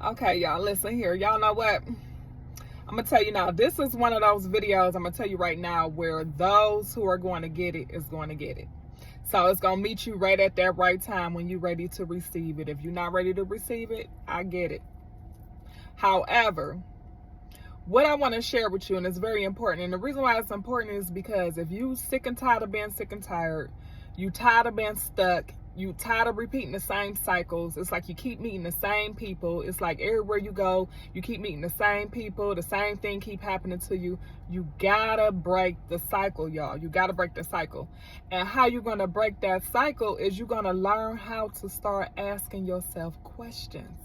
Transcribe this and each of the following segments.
Okay, y'all, listen here. Y'all know what? I'm going to tell you now. This is one of those videos, I'm going to tell you right now, where those who are going to get it is going to get it. So it's going to meet you right at that right time when you're ready to receive it. If you're not ready to receive it, I get it. However, what I want to share with you, and it's very important, and the reason why it's important is because if you sick and tired of being sick and tired, you tired of being stuck, you tired of repeating the same cycles, it's like you keep meeting the same people, it's like everywhere you go, you keep meeting the same people, the same thing keep happening to you. You gotta break the cycle, y'all. You gotta break the cycle. And how you're gonna break that cycle is you're gonna learn how to start asking yourself questions.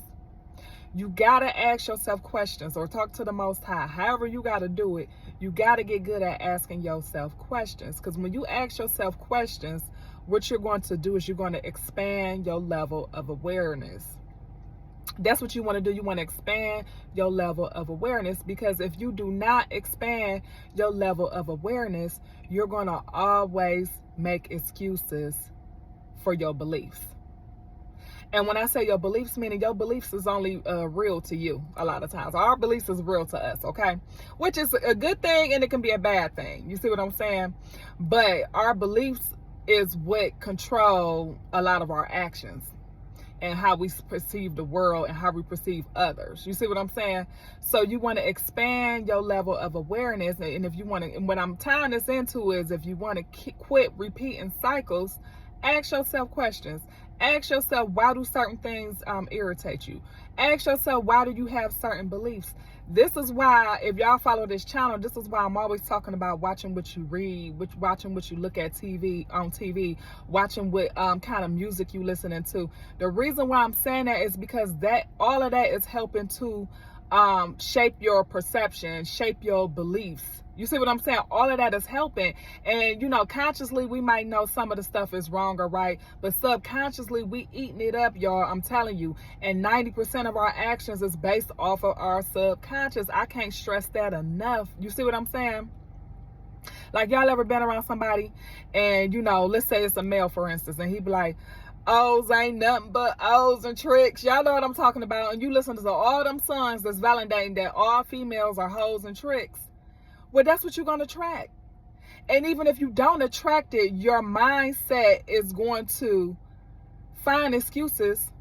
You gotta ask yourself questions or talk to the Most High. However you gotta do it, you gotta get good at asking yourself questions. Because when you ask yourself questions, what you're going to do is you're going to expand your level of awareness. That's what you want to do. You want to expand your level of awareness, because if you do not expand your level of awareness, you're going to always make excuses for your beliefs. And when I say your beliefs, meaning your beliefs is only real to you a lot of times. Our beliefs is real to us, okay? Which is a good thing and it can be a bad thing. You see what I'm saying? But our beliefs is what control a lot of our actions and how we perceive the world and how we perceive others. You see what I'm saying? So you want to expand your level of awareness. And if you want to, and what I'm tying this into is, if you want to quit repeating cycles, ask yourself questions. Ask yourself, why do certain things irritate you? Ask yourself, why do you have certain beliefs? This is why, if y'all follow this channel, this is why I'm always talking about watching what you read, watching what you look at on TV, watching what kind of music you listening to. The reason why I'm saying that is because all of that is helping to shape your perception, shape your beliefs. You see what I'm saying? All of that is helping. And, consciously, we might know some of the stuff is wrong or right, but subconsciously, we eating it up, y'all. I'm telling you. And 90% of our actions is based off of our subconscious. I can't stress that enough. You see what I'm saying? Like, y'all ever been around somebody and, let's say it's a male, for instance, and he be like, O's ain't nothing but O's and tricks. Y'all know what I'm talking about. And you listen to all them songs that's validating that all females are hoes and tricks. Well, that's what you're going to attract. And even if you don't attract it, your mindset is going to find excuses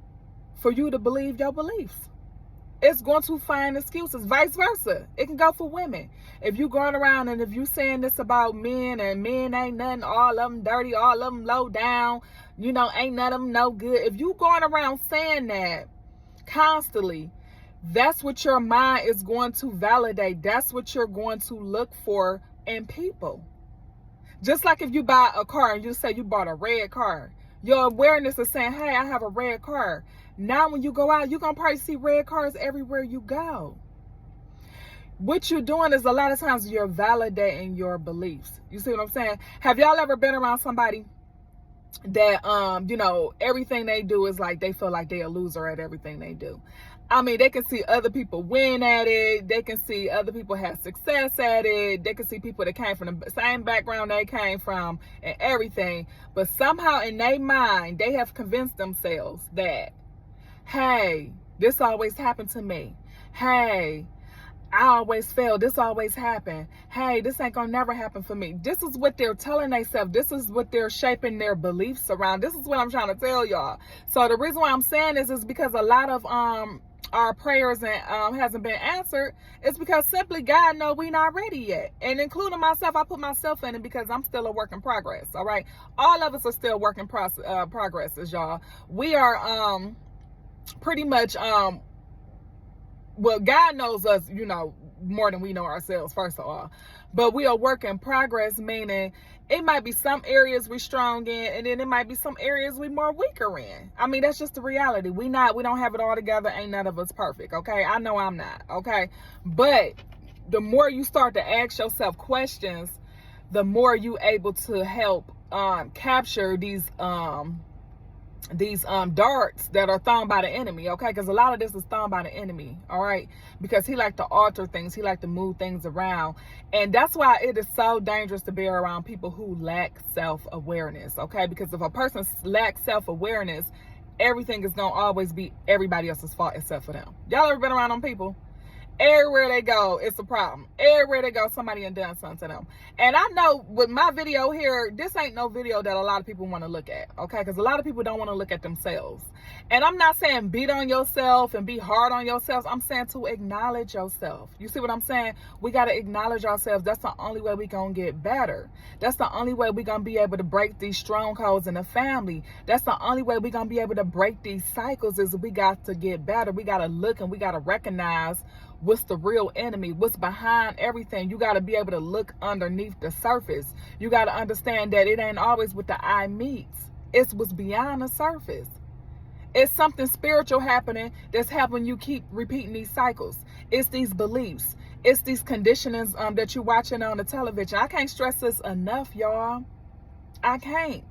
for you to believe your beliefs. It's going to find excuses. Vice versa. It can go for women. If you going around and if you saying this about men and men ain't nothing, all of them dirty, all of them low down, ain't none of them no good. If you going around saying that constantly, that's what your mind is going to validate. That's what you're going to look for in people. Just like if you buy a car and you say you bought a red car, your awareness is saying, hey, I have a red car. Now when you go out, you're going to probably see red cars everywhere you go. What you're doing is a lot of times you're validating your beliefs. You see what I'm saying? Have y'all ever been around somebody that, everything they do is like they feel like they're a loser at everything they do? I mean, they can see other people win at it. They can see other people have success at it. They can see people that came from the same background they came from and everything. But somehow in their mind, they have convinced themselves that, hey, this always happened to me. Hey, I always fail. This always happen. Hey, this ain't gonna never happen for me. This is what they're telling themselves. This is what they're shaping their beliefs around. This is what I'm trying to tell y'all. So the reason why I'm saying this is because a lot of our prayers and hasn't been answered. It's because simply God know we not ready yet. And including myself, I put myself in it because I'm still a work in progress. All right. All of us are still work in progresses, y'all. We are pretty much well, God knows us, more than we know ourselves, first of all. But we are work in progress, meaning it might be some areas we strong in, and then it might be some areas we more weaker in. I mean, that's just the reality. We don't have it all together. Ain't none of us perfect, okay? I know I'm not, okay? But the more you start to ask yourself questions, the more you able to help capture these darts that are thrown by the enemy, okay? Because a lot of this is thrown by the enemy, all right? Because he like to alter things, he like to move things around, and that's why it is so dangerous to be around people who lack self-awareness, okay? Because if a person lacks self-awareness, everything is going to always be everybody else's fault except for them. Y'all ever been around them people? Everywhere they go, it's a problem. Everywhere they go, somebody done done something to them. And I know with my video here, this ain't no video that a lot of people want to look at, okay? Because a lot of people don't want to look at themselves. And I'm not saying beat on yourself and be hard on yourself. I'm saying to acknowledge yourself. You see what I'm saying? We got to acknowledge ourselves. That's the only way we going to get better. That's the only way we going to be able to break these strongholds in the family. That's the only way we going to be able to break these cycles is we got to get better. We got to look and we got to recognize what's the real enemy, what's behind everything. You got to be able to look underneath the surface. You got to understand that it ain't always what the eye meets. It's what's beyond the surface. It's something spiritual happening that's helping you keep repeating these cycles. It's these beliefs. It's these conditionings that you're watching on the television. I can't stress this enough, y'all. I can't.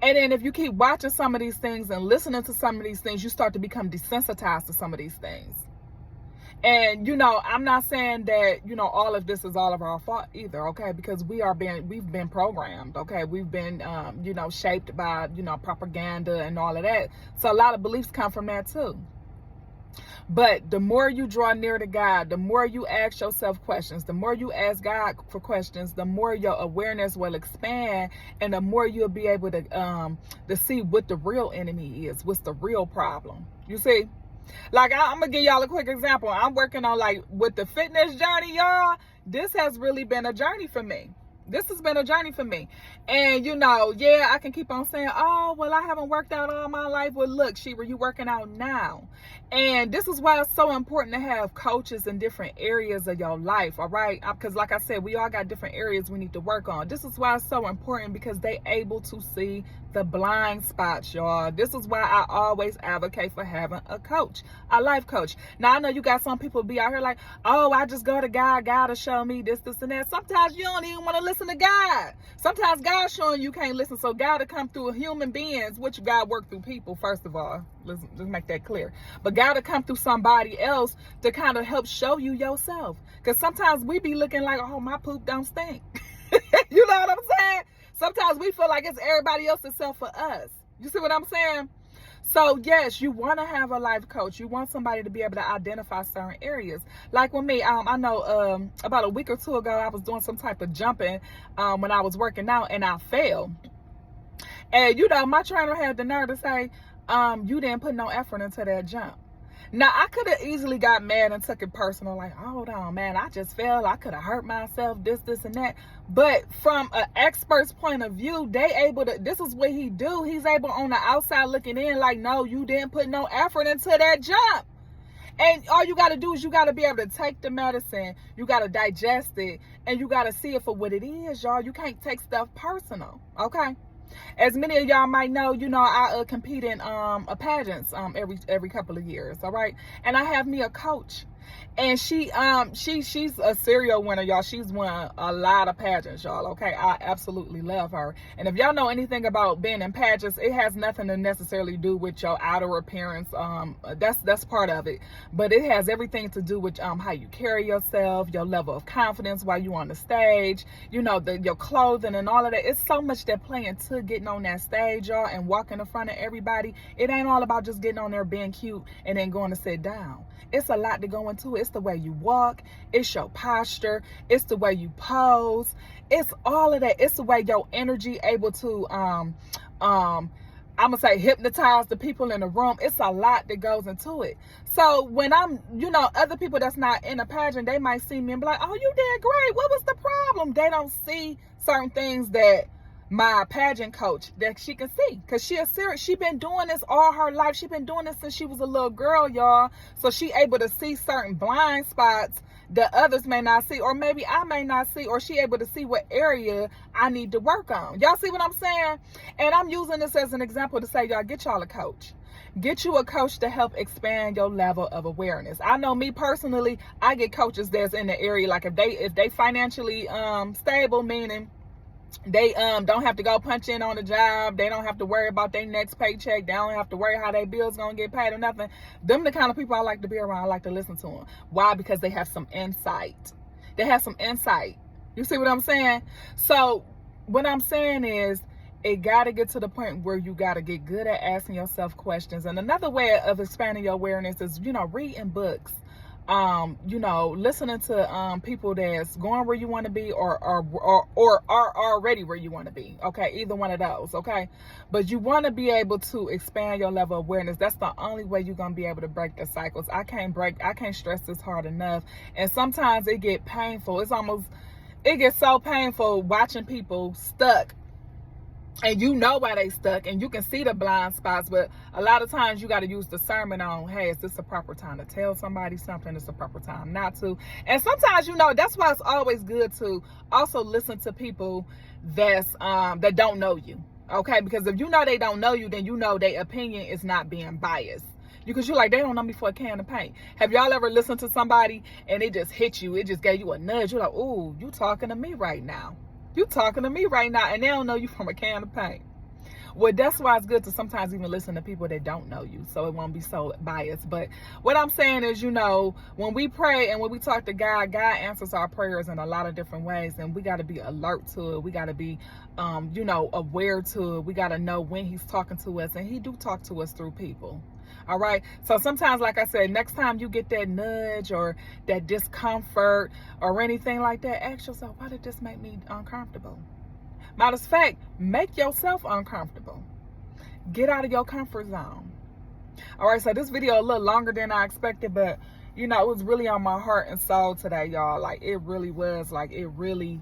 And then if you keep watching some of these things and listening to some of these things, you start to become desensitized to some of these things. And, I'm not saying that, all of this is all of our fault either, okay? Because we've been programmed, okay? We've been, shaped by, propaganda and all of that. So a lot of beliefs come from that too. But the more you draw near to God, the more you ask yourself questions, the more you ask God for questions, the more your awareness will expand, and the more you'll be able to see what the real enemy is, what's the real problem. You see? Like, I'm going to give y'all a quick example. I'm working on, with the fitness journey, y'all. This has really been a journey for me. This has been a journey for me. And, I can keep on saying, oh, well, I haven't worked out all my life. Well, look, Sheba, you working out now. And this is why it's so important to have coaches in different areas of your life, all right? Because like I said, we all got different areas we need to work on. This is why it's so important, because they able to see the blind spots, y'all. This is why I always advocate for having a coach, a life coach. Now, I know you got some people be out here like, oh, I just go to God. God will show me this, and that. Sometimes you don't even want to listen to God. Sometimes God's showing you can't listen. So God will come through human beings, which God work through people, first of all. Let's make that clear. But God will come through somebody else to kind of help show you yourself. Because sometimes we be looking like, oh, my poop don't stink. You know what I'm saying? Sometimes we feel like it's everybody else except for us. You see what I'm saying? So, yes, you want to have a life coach. You want somebody to be able to identify certain areas. Like with me, I know about a week or two ago, I was doing some type of jumping when I was working out, and I fell. And, my trainer had the nerve to say, you didn't put no effort into that jump. Now, I could have easily got mad and took it personal, like, hold on, man, I just fell. I could have hurt myself, this, and that. But from an expert's point of view, this is what he do. He's able on the outside looking in like, no, you didn't put no effort into that jump. And all you got to do is you got to be able to take the medicine. You got to digest it, and you got to see it for what it is, y'all. You can't take stuff personal, okay? As many of y'all might know, I compete in pageants every couple of years, all right? And I have me a coach. And she's a serial winner, y'all. She's won a lot of pageants, y'all, okay? I absolutely love her. And if y'all know anything about being in pageants, it has nothing to necessarily do with your outer appearance. That's part of it. But it has everything to do with how you carry yourself, your level of confidence while you're on the stage, your clothing and all of that. It's so much that play into getting on that stage, y'all, and walking in front of everybody. It ain't all about just getting on there being cute and then going to sit down. It's a lot to go into it. It's the way you walk. It's your posture. It's the way you pose. It's all of that. It's the way your energy able to, I'm going to say, hypnotize the people in the room. It's a lot that goes into it. So when I'm, other people that's not in a pageant, they might see me and be like, oh, you did great. What was the problem? They don't see certain things that my pageant coach, that she can see, because she been doing this all her life. She been doing this since she was a little girl, y'all. So she able to see certain blind spots that others may not see, or maybe I may not see, or she able to see what area I need to work on. Y'all see what I'm saying? And I'm using this as an example to say, y'all, get y'all a coach. Get you a coach to help expand your level of awareness. I know me personally, I get coaches that's in the area, like if they financially stable, meaning they don't have to go punch in on the job. They don't have to worry about their next paycheck. They don't have to worry how their bills gonna get paid or nothing. Them the kind of people I like to be around. I like to listen to them. Why? Because they have some insight. They have some insight. You see what I'm saying? So what I'm saying is, it got to get to the point where you got to get good at asking yourself questions. And another way of expanding your awareness is, reading books, listening to people that's going where you want to be or are already where you want to be. Okay, either one of those. Okay, but you want to be able to expand your level of awareness. That's the only way you're gonna be able to break the cycles. I can't stress this hard enough. And sometimes it get painful. It gets so painful watching people stuck, and why they stuck, and you can see the blind spots. But a lot of times you got to use discernment on, hey, is this the proper time to tell somebody something? Is the proper time not to? And sometimes, that's why it's always good to also listen to people that don't know you. Okay, because if they don't know you, then their opinion is not being biased. Because you're like, they don't know me for a can of paint. Have y'all ever listened to somebody and it just hit you? It just gave you a nudge. You're like, ooh, you talking to me right now. You talking to me right now, and they don't know you from a can of paint. Well, that's why it's good to sometimes even listen to people that don't know you, so it won't be so biased. But what I'm saying is, when we pray and when we talk to God, God answers our prayers in a lot of different ways, and we got to be alert to it. We got to be, aware to it. We got to know when He's talking to us, and He do talk to us through people. All right. So sometimes, like I said, next time you get that nudge or that discomfort or anything like that, ask yourself, why did this make me uncomfortable? Matter of fact, make yourself uncomfortable. Get out of your comfort zone. All right. So this video a little longer than I expected, but it was really on my heart and soul today, y'all. Like it really was. Like it really,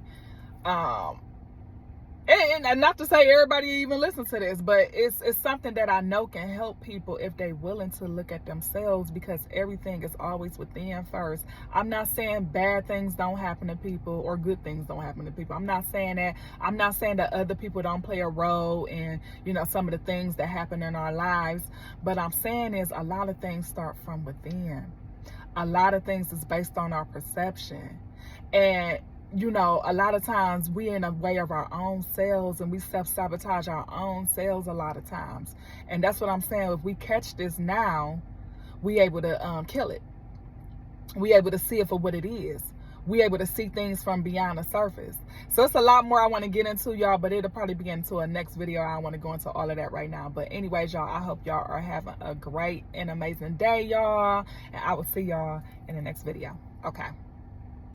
and not to say everybody even listens to this, but it's something that I know can help people if they're willing to look at themselves, because everything is always within first. I'm not saying bad things don't happen to people or good things don't happen to people. I'm not saying that. I'm not saying that other people don't play a role in, some of the things that happen in our lives. But I'm saying is a lot of things start from within. A lot of things is based on our perception. And a lot of times we in a way of our own selves, and we self-sabotage our own selves a lot of times. And that's what I'm saying. If we catch this now, we able to kill it. We able to see it for what it is. We able to see things from beyond the surface. So it's a lot more I want to get into, y'all, but it'll probably be into a next video. I don't want to go into all of that right now. But anyways, y'all, I hope y'all are having a great and amazing day, y'all. And I will see y'all in the next video. Okay.